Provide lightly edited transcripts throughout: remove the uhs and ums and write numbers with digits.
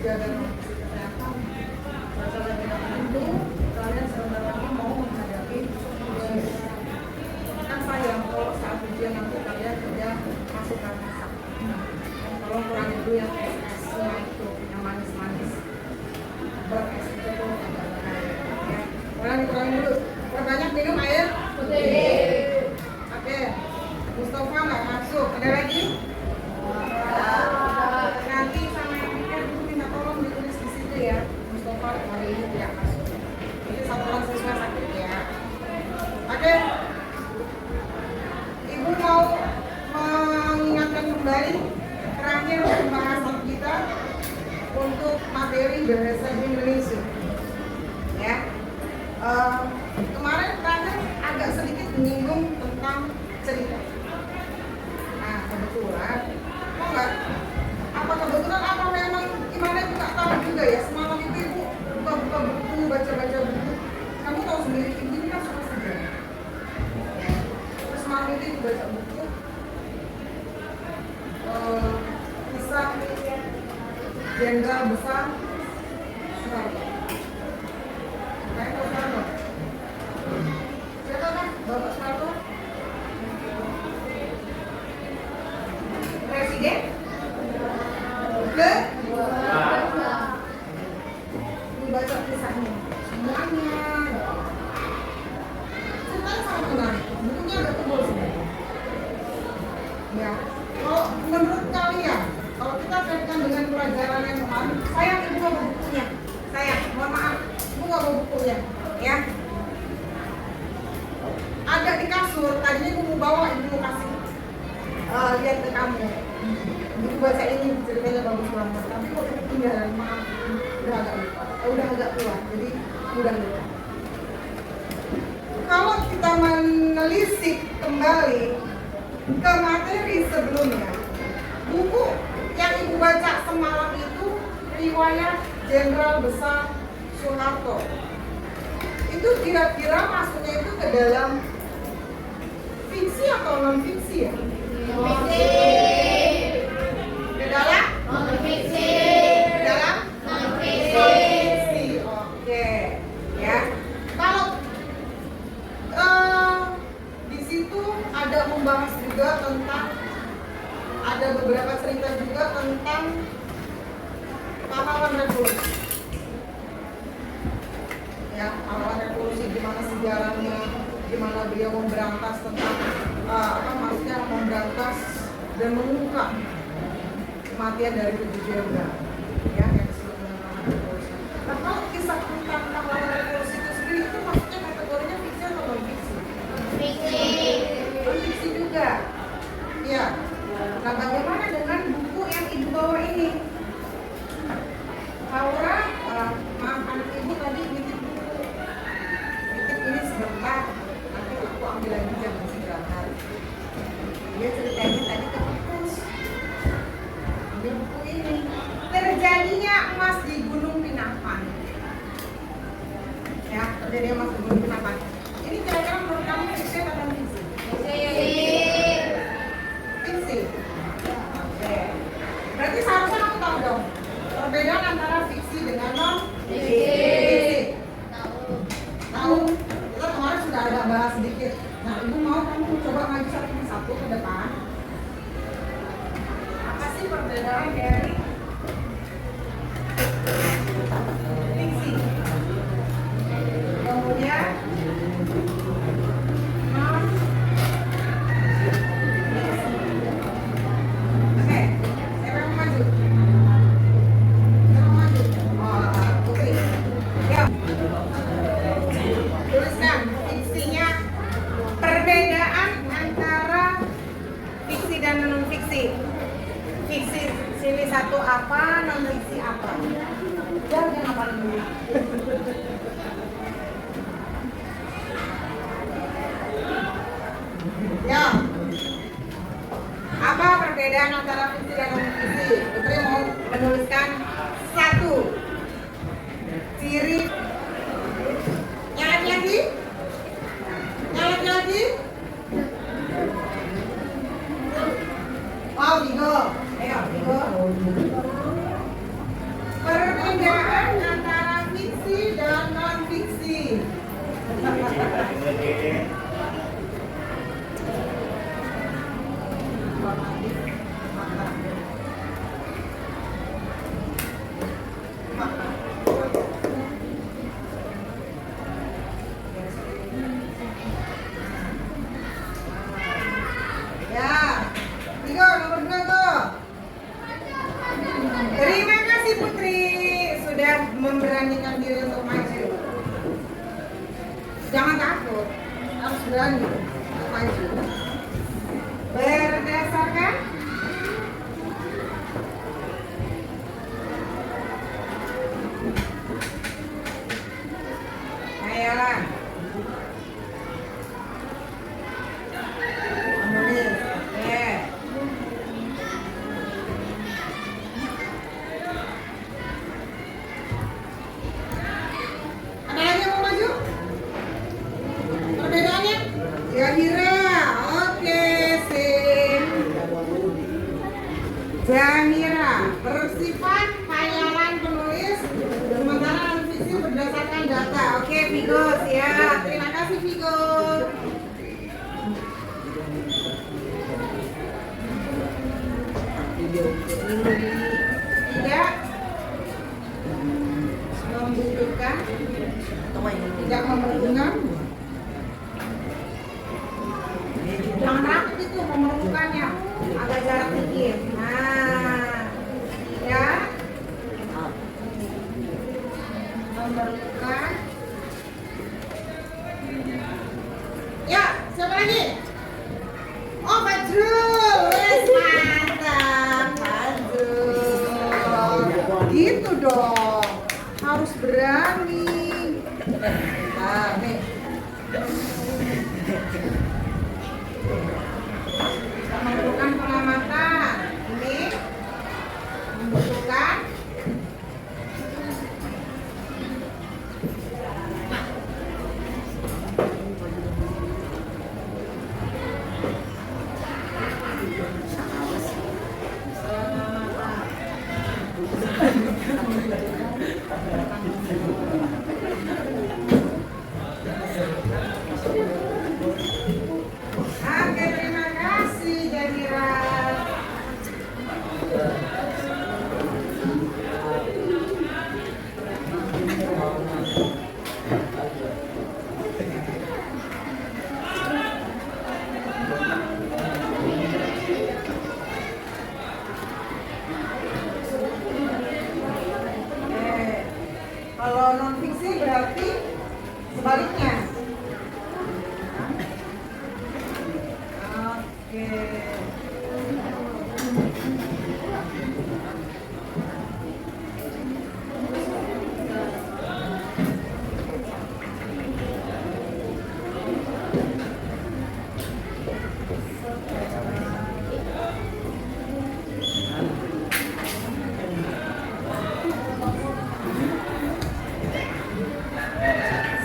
jaga kondisi kesehatan. Masalah itu kalian sebentar lagi mau menghadapi ujian. Kan sayang kalau saat ujian nanti kalian tidak masuk masak. Tolong kurangi dulu yang es-esnya itu, yang manis-manis. Beres itu tuh agak bahaya. Ya, kurangin dulu. Perbanyak minum air putih. Oke, Mustafa nggak masuk. Ada lagi? Nanti sama yang mikir dulu minta tolong ditulis di situ ya. Mustafa hari ini tidak masuk. Ini satuan siswa sakit ya. Oke. Ibu mau mengingatkan kembali terakhir pembahasan kita untuk materi bahasa Indonesia. Ya. Kemarin terakhir agak sedikit menyinggung tentang cerita. Nah, kebetulan, kok enggak? Apa kebetulan apa memang gimana ibu nggak tahu juga ya. Semalam itu ibu buka buku, baca buku. Kamu tahu sendiri ibu ini kan suka sejarah. Ya. Terus malam itu ibu baca buku. Kisah Jenderal Besar Soeharto. Siapa kan Bapak Soeharto? Presiden? Baca kisahnya semuanya. Ceritanya sangat menarik. Bukunya agak tebal sebenarnya. Ya, kalau menurut kalian, kalau kita kaitkan dengan pelajaran yang kemarin, sayang ibu nggak bawa bukunya. Sayang, mohon maaf, ibu nggak bawa bukunya. Ya, ada di kasur. Tadinya ibu mau bawa, ibu mau kasih lihat ke kamu. Ibu baca ini ceritanya bagus banget. Tapi kok ketinggalan, maaf, udah agak tua, jadi mudah lupa. Kalau kita menelisik kembali ke materi sebelumnya, buku yang ibu baca semalam itu riwayat Jenderal Besar Soeharto. Itu kira-kira masuknya itu ke dalam fiksi atau non fiksi ya? Fiksi. Ke dalam? Non fiksi. Ke dalam? Non fiksi. Oke, ya. Kalau di situ ada membahas juga tentang, ada beberapa cerita juga tentang pahlawan revolusi. Ya, pahlawan revolusi, gimana sejarahnya, gimana beliau memberantas tentang maksudnya memberantas dan mengungkap kematian dari 7 jenderal, ya, yang disebut dengan pahlawan revolusi. Nah, kalau kisah tentang pahlawan revolusi itu sendiri itu maksudnya kategorinya fiksi atau non fiksi? Fiksi. Non fiksi juga. Ya. Nah, bagaimana dengan buku yang ibu bawa ini? Laura, maaf anak ibu tadi nitip buku. Nitip ini sebentar, nanti aku ambil lagi jam masih berangkat. Dia ceritanya tadi ke perpus. Ambil buku ini. Terjadinya emas di Gunung Pinang. Ya, terjadinya emas di Gunung Pinang. Ini kira-kira menurut kamu fiksi atau non fiksi? Fiksi. Oke. Berarti seharusnya kamu tahu dong perbedaan antara fiksi dengan non fiksi. Tahu? Kita kemarin sudah ada bahas sedikit. Nah, ibu mau kamu coba maju satu ke depan. Apa sih perbedaan dari fiksi? Kemudian non Oke, siapa yang mau maju? Siapa mau maju? Oh, Putri. Ya. Tuliskan fiksinya, perbedaan antara fiksi dan non fiksi. Fiksi sini satu apa, non fiksi apa? Jangan apa dulu. Ya. Apa perbedaan antara fiksi dan non fiksi? Putri mau menuliskan satu. Ciri. Yang lagi? Wow, Vigo. Ayo, Vigo. Ya, Tigo nomor 2 tuh. Terima kasih Putri sudah memberanikan diri untuk maju. Jangan takut, harus berani untuk maju. Berdasarkan ayolah. Menulis. Ya. Ada lagi yang mau maju? Perbedaannya? Zahira, oke, sip. Zahira, bersifat khayalan penulis, sementara non-fiksi berdasarkan data. Oke, Vigo, siap. Terima kasih, Vigo. Tidak membutuhkan, tidak memerlukan. Jangan takut itu memerlukannya, agak jarak dikit. Nah, tidak memerlukan. Ya, siapa lagi? Oh, Fajrul, wes mantap, Fajrul. Gitu dong, harus berani. Nah, nih. Memerlukan pengamatan. Ini membutuhkan Oke, terima kasih Jadira. Kalau non fiksi berarti sebaliknya. Oke.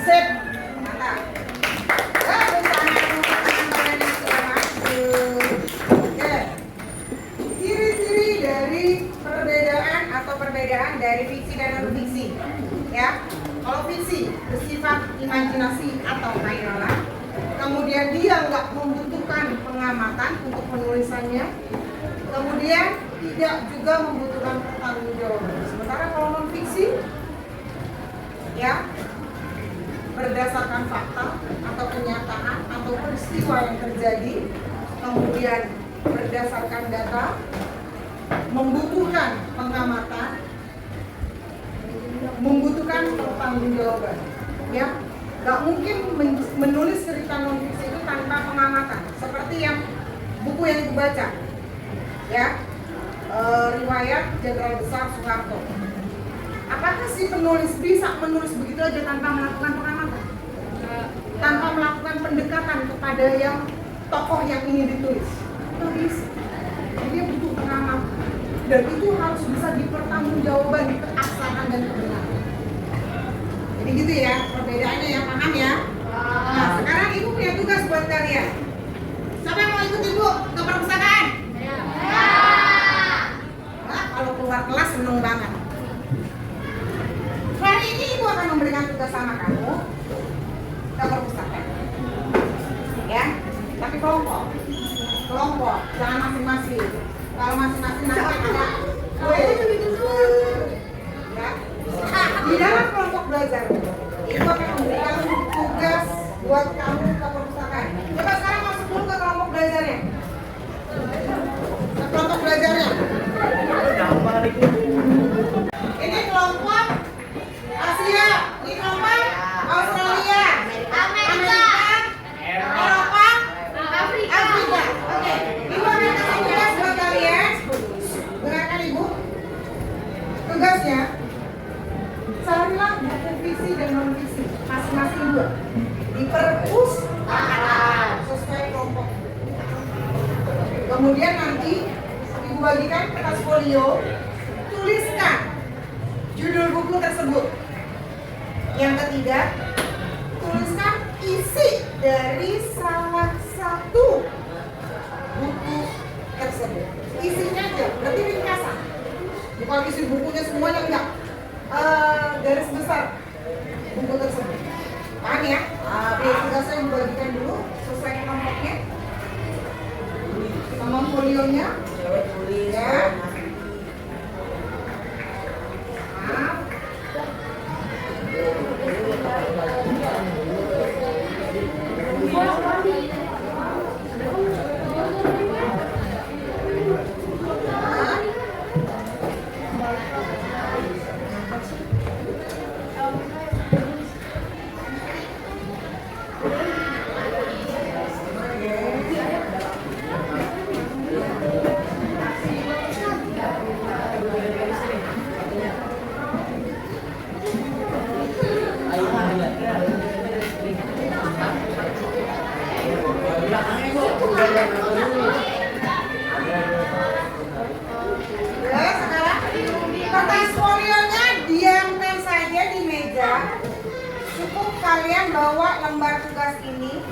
Sip. Mantap. Oke. Ciri-ciri dari perbedaan atau perbedaan dari fiksi dan non fiksi. Ya. Kalau fiksi bersifat imajinasi atau khayalan, kemudian dia nggak membutuhkan pengamatan untuk penulisannya, kemudian tidak juga membutuhkan pertanggungjawaban. Sementara kalau non fiksi, ya, berdasarkan fakta atau kenyataan atau peristiwa yang terjadi, kemudian berdasarkan data, membutuhkan pengamatan, membutuhkan pertanggungjawaban. Ya, nggak mungkin menulis cerita non fiksi itu tanpa pengamatan. Seperti yang buku yang dibaca, ya, riwayat Jenderal Besar Soeharto. Apakah si penulis bisa menulis begitu aja tanpa melakukan pengamatan? Tanpa melakukan pendekatan kepada yang tokoh yang ingin ditulis? Itu bisa. Jadi dia butuh pengamatan. Dan itu harus bisa dipertanggungjawabkan keabsahan dan kebenaran. Jadi gitu ya, perbedaannya ya, paham ya? Nah, sekarang ibu punya tugas buat kalian. Siapa yang mau ikut ibu ke perpustakaan? Nah, kalau keluar kelas seneng banget. Hari ini ibu akan memberikan tugas sama kamu ke Kalau masing-masing nanti ada ya. Di dalam kelompok belajar itu akan memberikan tugas buat kamu ke perpustakaan. Coba sekarang masuk dulu ke kelompok belajarnya. Ke kelompok belajarnya. Ini kelompok Asia, ini kelompok Australia, Amerika, Eropa, Afrika. Oke, Ibu akan kasih tugas buat kalian. Dengarkan Ibu. Tugasnya, carilah buku fiksi dan non fiksi masing-masing dua di perpustakaan sesuai kelompok. Kemudian nanti Ibu bagikan kertas folio, tuliskan judul buku tersebut. Yang ketiga, tuliskan isi dari salah satu buku tersebut. Isinya aja, berarti ringkasan. Bukan isi bukunya semuanya, enggak. Garis besar buku tersebut. Paham ya? Oke, tugasnya membagikan dulu sesuai kelompoknya. Sama folionya. Ya. Maaf. Ya, sekarang kertas folionya diamkan saja di meja. Cukup kalian bawa lembar tugas ini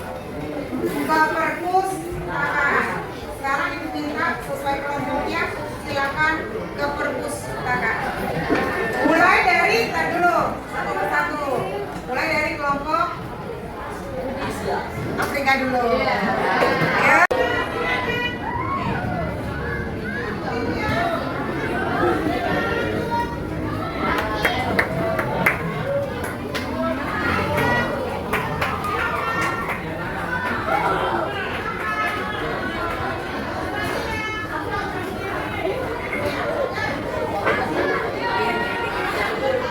ke perpustakaan. Sekarang Ibu minta sesuai kelompoknya, silakan ke perpustakaan. Mulai dari tar dulu satu persatu. Mulai dari kelompok Afrika dulu. Ya.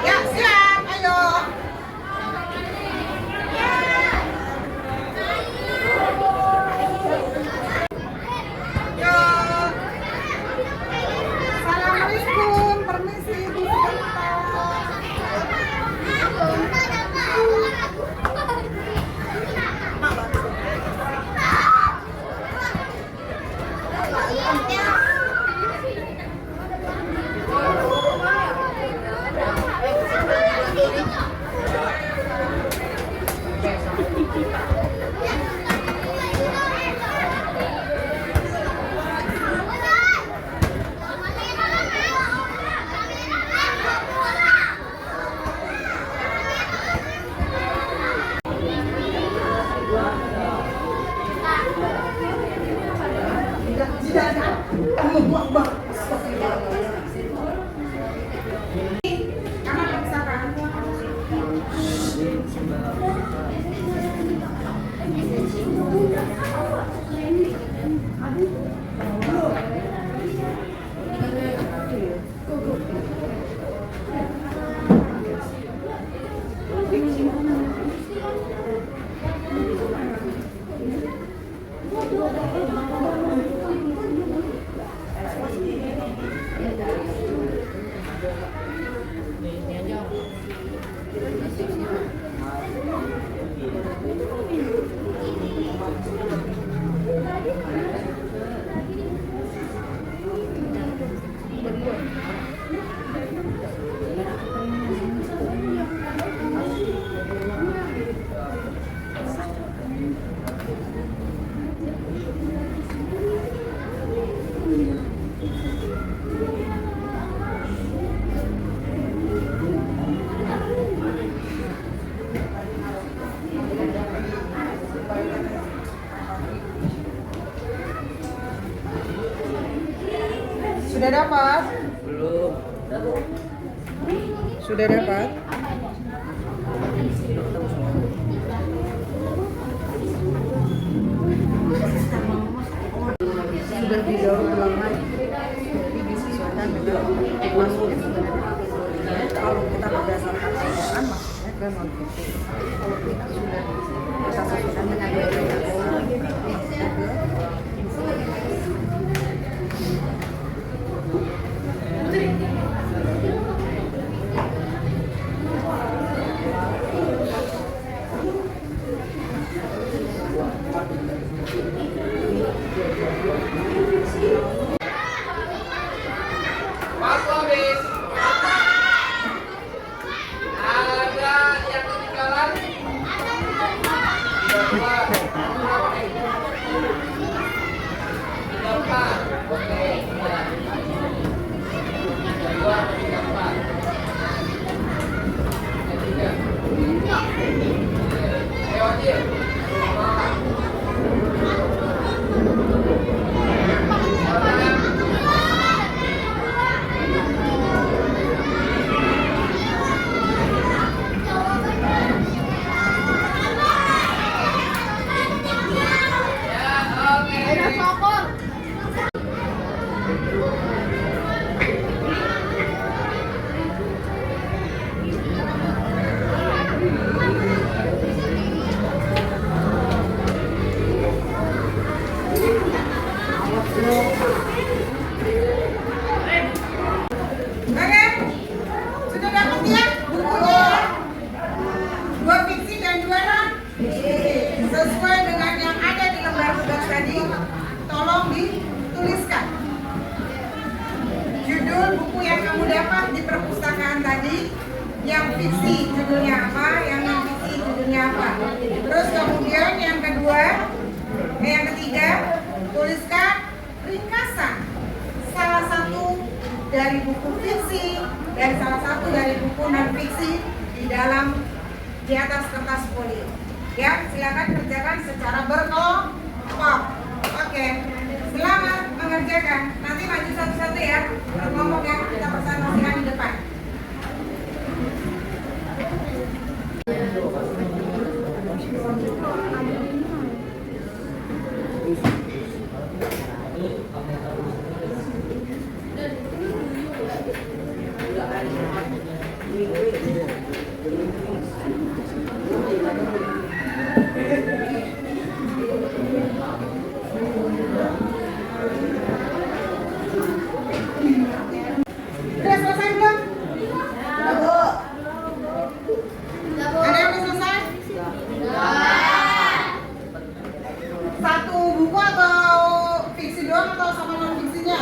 Ya, siap, ayo. Yo. Assalamualaikum, permisi Ibu sebentar. Kamar perpustakaan. Sudah dapat? Belum. Sudah dapat? Sudah didaur ulang lagi, jadi disesuaikan dengan masuknya sebenarnya kategorinya. Kalau kita berdasarkan Al-Quran maksudnya ke non fikih. Kalau kita sudah kita sesuaikan dengan Waktu habis. Ada yang ketinggalan? Tiga, empat. Oke. Dua, tiga, empat. Tiga. Ayo, Wajib. Oke, sudah dapat ya bukunya? 2 fiksi dan 2 non sesuai dengan yang ada di lembar tugas tadi. Tolong dituliskan judul buku yang kamu dapat di perpustakaan tadi. Yang fiksi judulnya apa, yang non fiksi judulnya apa. Terus kemudian yang ketiga, tuliskan ringkasan salah satu dari buku fiksi dan salah satu dari buku non fiksi di atas kertas folio. Ya, silakan kerjakan secara berkelompok. Oke, selamat mengerjakan. Nanti maju satu-satu ya, berkelompok ya, kita presentasikan di depan. Sudah selesai belum? Ada yang udah selesai? Satu buku atau fiksi doang atau sama non fiksinya?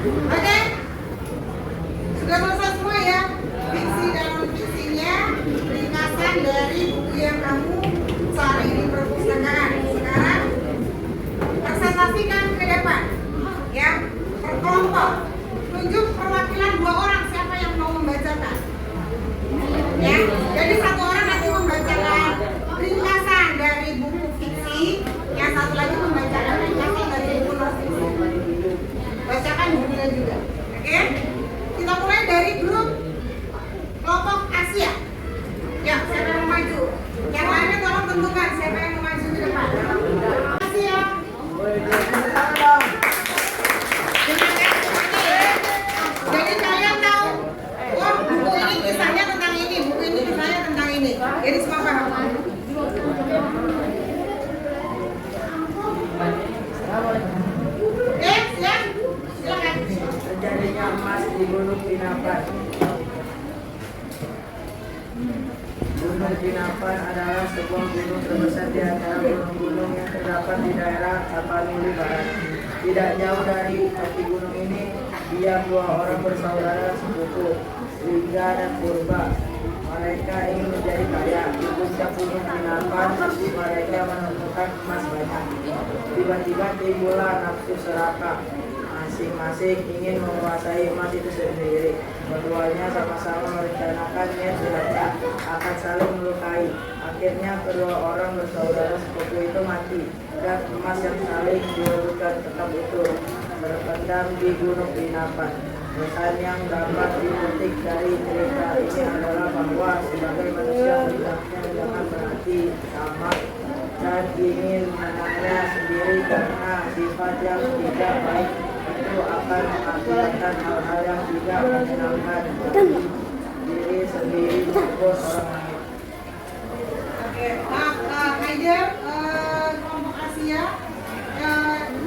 Oke, sudah selesai semua ya, fiksi dan non fiksinya, ringkasan dari buku yang kamu cari di perpustakaan. Sekarang presentasikan ke depan, ya, berkelompok. Tunjuk perwakilan 2 orang siapa yang mau membacakan. Ya, jadi 1 orang nanti membacakan ringkasan dari buku fiksi, yang satu lagi membacakan ringkasan dari buku non fiksi. Bacakan judulnya juga, oke? Kita mulai dari grup kelompok Asia. Ya, siapa yang mau maju? Yang lainnya tolong tentukan siapa yang mau maju di depan. Asia. Pinapan. Gunung Pinapan adalah sebuah gunung terbesar di antara gunung-gunung yang terdapat di daerah Tapanuli Barat. Tidak jauh dari kaki gunung ini, diam dua orang bersaudara sepupu, Lingga dan Purba. Mereka ingin menjadi kaya. Di puncak gunung Pinapan, mereka menemukan emas banyak. Tiba-tiba timbullah nafsu serakah. Masing-masing ingin menguasai emas itu sendiri. Keduanya sama-sama merencanakan niat jahatnya akan saling melukai. Akhirnya kedua orang bersaudara sepupu itu mati dan emas yang saling direbutkan tetap utuh terpendam di gunung Pinapan. Pesan yang dapat dipetik dari cerita ini adalah bahwa sebagai manusia hendaknya jangan berhati tamak dan ingin menangnya sendiri, karena sifat yang tidak baik itu akan mengakibatkan hal-hal yang tidak menyenangkan bagi diri sendiri maupun orang lain. Oke, Kaider, kelompok Asia,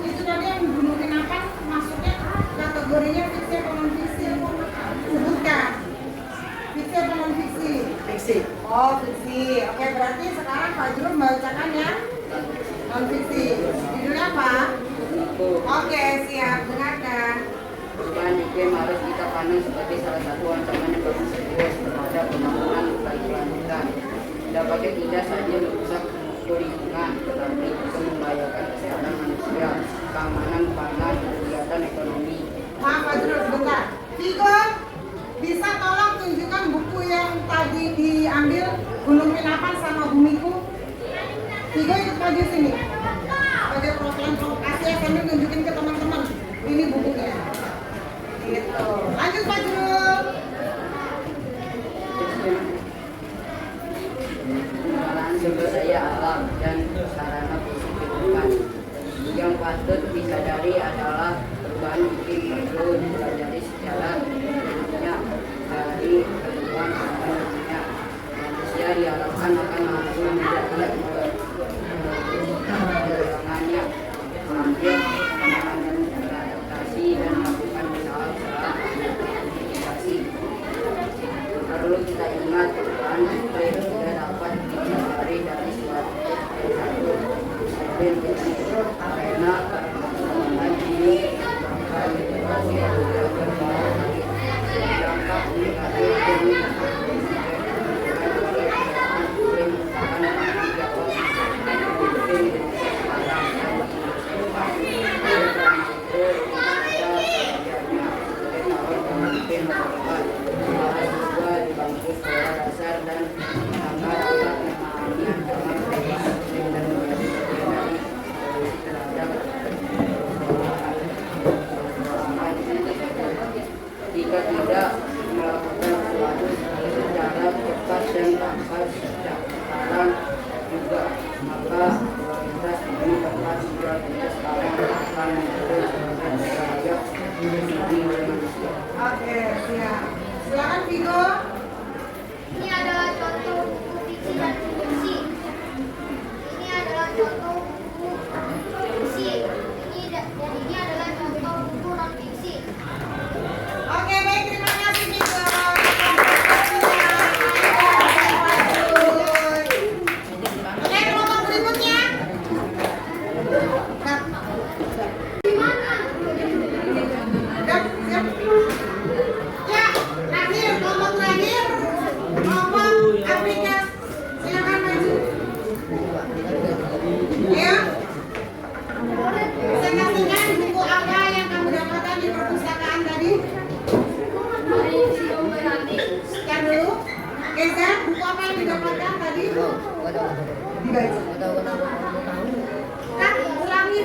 itu tadi yang Gunung Pinapan masuknya kategorinya fiksi atau non fiksi? Sebutkan. Fiksi atau non fiksi? Fiksi. Oh, fiksi. Oke, berarti sekarang Pak Juru membacakan yang non fiksi. Judulnya apa? Oke, siap. Dengarkan. Perubahan iklim harus kita pandang sebagai salah satu ancaman yang paling serius terhadap pembangunan berkelanjutan. Dampaknya tidak saja merusak lingkungan, tetapi juga membahayakan kesehatan manusia, keamanan pangan, dan kegiatan ekonomi. Maaf Pak Juru, sebentar. Tigo, bisa tolong tunjukkan buku yang tadi diambil Gunung Pinapan sama Bumiku? Tigo ikut maju sini. Sebagai perwakilan provokasi ya, sambil tunjukin ke teman-teman. Ini bukunya. Gitu. Lanjut Pak Juru. Penggunaan sumber daya alam dan sarana fisik kehidupan yang patut disadari adalah perubahan iklim perlu dipelajari secara banyak dari kehidupan manusia. Manusia diharapkan akan mampu menjadi perkembangannya, mengambil pengalaman dan beradaptasi dan melakukan usaha-usaha mitigasi. Perlu kita ingat perubahan iklim tidak dapat dihindari dari suatu iklim karena perkembangan ini akan berdampak negatif jika tidak melakukan sesuatu secara cepat dan tanpa sekarang juga, maka kualitas ini dapat juga sekarang akan terus berlayak di manusia. Oke, siap. Silakan Vigo. Ini adalah contoh buku fiksi dan fiksi. Ini adalah contoh buku fiksi. Ini adalah contoh buku non fiksi. Oke, baik, terima kasih Vigo. Oke, kelompok berikutnya. Ya, terakhir, kelompok terakhir, kelompok Afrika. Silakan maju. Ayo. Presentasikan buku apa yang kamu dapatkan di perpustakaan tadi? Sekian dulu. Geza, buku apa yang didapatkan tadi? Dibaca. Kan, ulangi.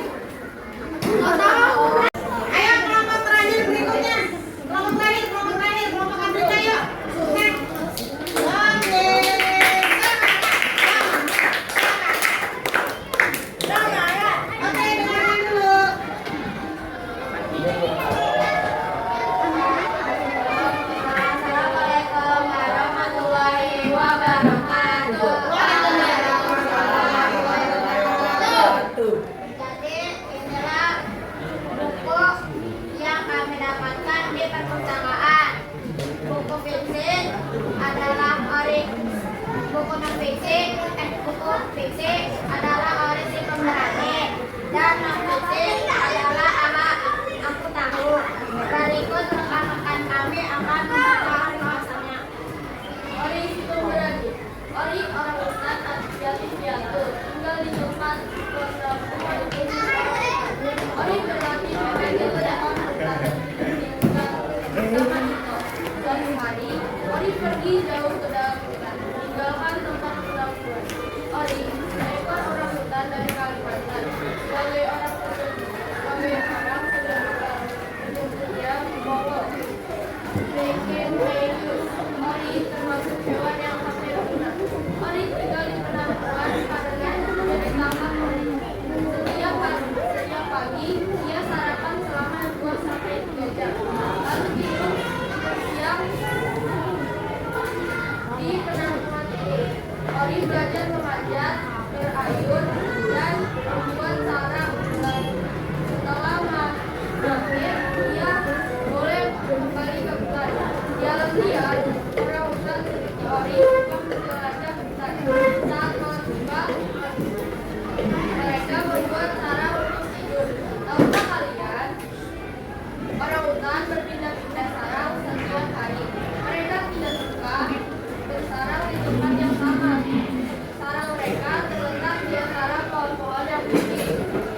Ayo kelompok terakhir berikutnya. Kelompok terakhir, kelompok Afrika yuk. Sukses. Oke. Oke, dengarkan dulu. Assalamualaikum warahmatullahi wabarakatuh. Jadi inilah fiksi adalah Ori si pemberani dan non fiksi adalah aku tahu. Berikut rekan-rekan kami akan membacakan bahasanya. Ori si pemberani. Ori orang hutan jatuh tinggal di tempat Ori berlatih memegang pohon hutan bersama Nino. Suatu hari, Ori pergi jauh ke dalam hutan, meninggalkan tempat penampungan. Ori, seekor orang hutan dari Kalimantan, sebagai orang dia membawa Leguminous. Ori termasuk hewan yang hampir punah. Ori tinggal di penampungan padangan dari taman Ori. Setiap pagi, ia sarapan selama 2 sampai 3 jam. Lalu tidur siang di penampungan ini. Ori belajar memanjat, berayun, dan membuat sarang. Setelah berakhir, ia boleh kembali ke hutan. Dia latihan, orang hutan seperti Ori menjelajah hutan. Saat malam tiba, mereka membuat sarang untuk tidur. Tahukah kalian, orang hutan berpindah-pindah sarang setiap hari. Mereka tidak suka bersarang di tempat yang sama. Sarang mereka terletak di antara pohon-pohon yang tinggi.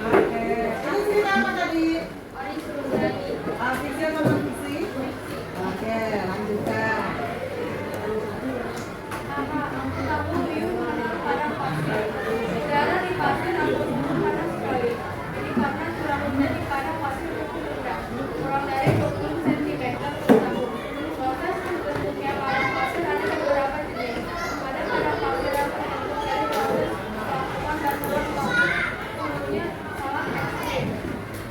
Oke. Ini cerita apa tadi? Ori suruh berani. Fiksi atau non fiksi? Oke, lanjutkan. Aku tahu Liu mengenal padang pasir. Udara di pasir aku panas sekali. Jadi karena curah hujan di padang pasir cukup rendah, kurang dari 20 cm per tahun. Proses terbentuknya padang pasir ada beberapa jenis. Ada padang pasir yang terbentuk dari proses pelapukan dan uap laut. Umumnya sangat ekstrim.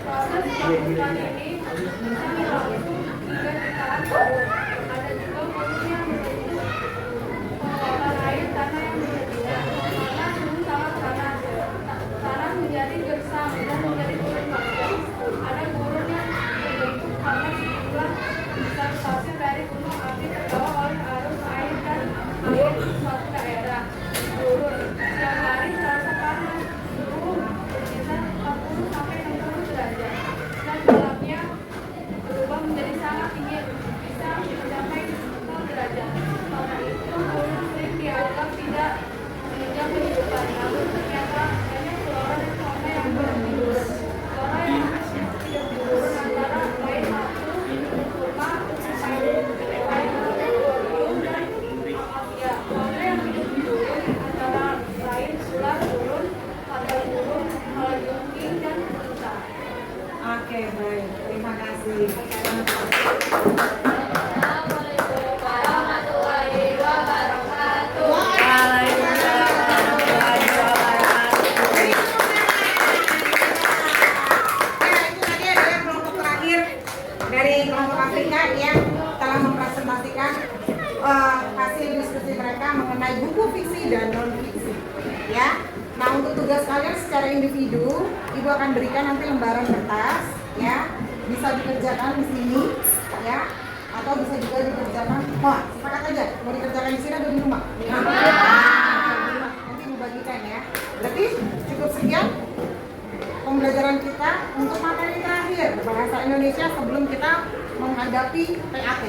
Proses pelapukan ini bisa berlangsung hingga jutaan tahun. Ada juga proses yang berbentuk penguapan air tanah yang berbeda karena suhu sangat panas. Tanah menjadi gersam dan menjadi gurun pasir. Ada gurun yang terbentuk karena sejumlah besar pasir dari gunung api terbawa oleh arus air dan air di suatu daerah. Gurun siang hari terasa panas, suhu berkisar 40 sampai 60 derajat, dan malamnya berubah menjadi sangat dingin, bisa mencapai 0 derajat. Karena itu gurun sering dianggap tidak menunjang kehidupan. Namun ternyata banyak flora dan fauna yang berhidup. Flora yang hidup di gurun antara lain batu, kurma, kain akuarium, dan apatia. Fauna yang hidup di gurun antara lain ular gurun, kadal gurun, kalajengking, dan unta. Oke, baik. Terima kasih. Assalamualaikum warahmatullahi wabarakatuh. Nah, itu tadi adalah kelompok terakhir dari kelompok Afrika yang telah mempresentasikan hasil diskusi mereka mengenai buku fiksi dan non fiksi. Ya. Nah, untuk tugas kalian secara individu, Ibu akan berikan nanti lembaran kertas, ya. Bisa dikerjakan di sini, ya. Atau bisa juga dikerjakan, sepakat aja, mau dikerjakan di sini atau di rumah? Di rumah. Nanti Ibu bagikan ya. Berarti cukup sekian pembelajaran kita untuk materi terakhir bahasa Indonesia sebelum kita menghadapi PAT.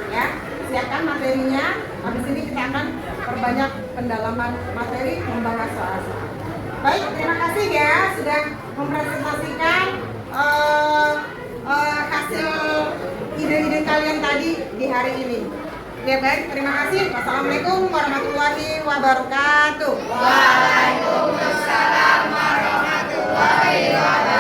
Ya, siapkan materinya. Habis ini kita akan perbanyak pendalaman materi membahas soal-soal. Baik, terima kasih ya sudah mempresentasikan hasil ide-ide kalian tadi di hari ini. Ya baik, terima kasih. Wassalamualaikum warahmatullahi wabarakatuh. Waalaikumsalam warahmatullahi wabarakatuh.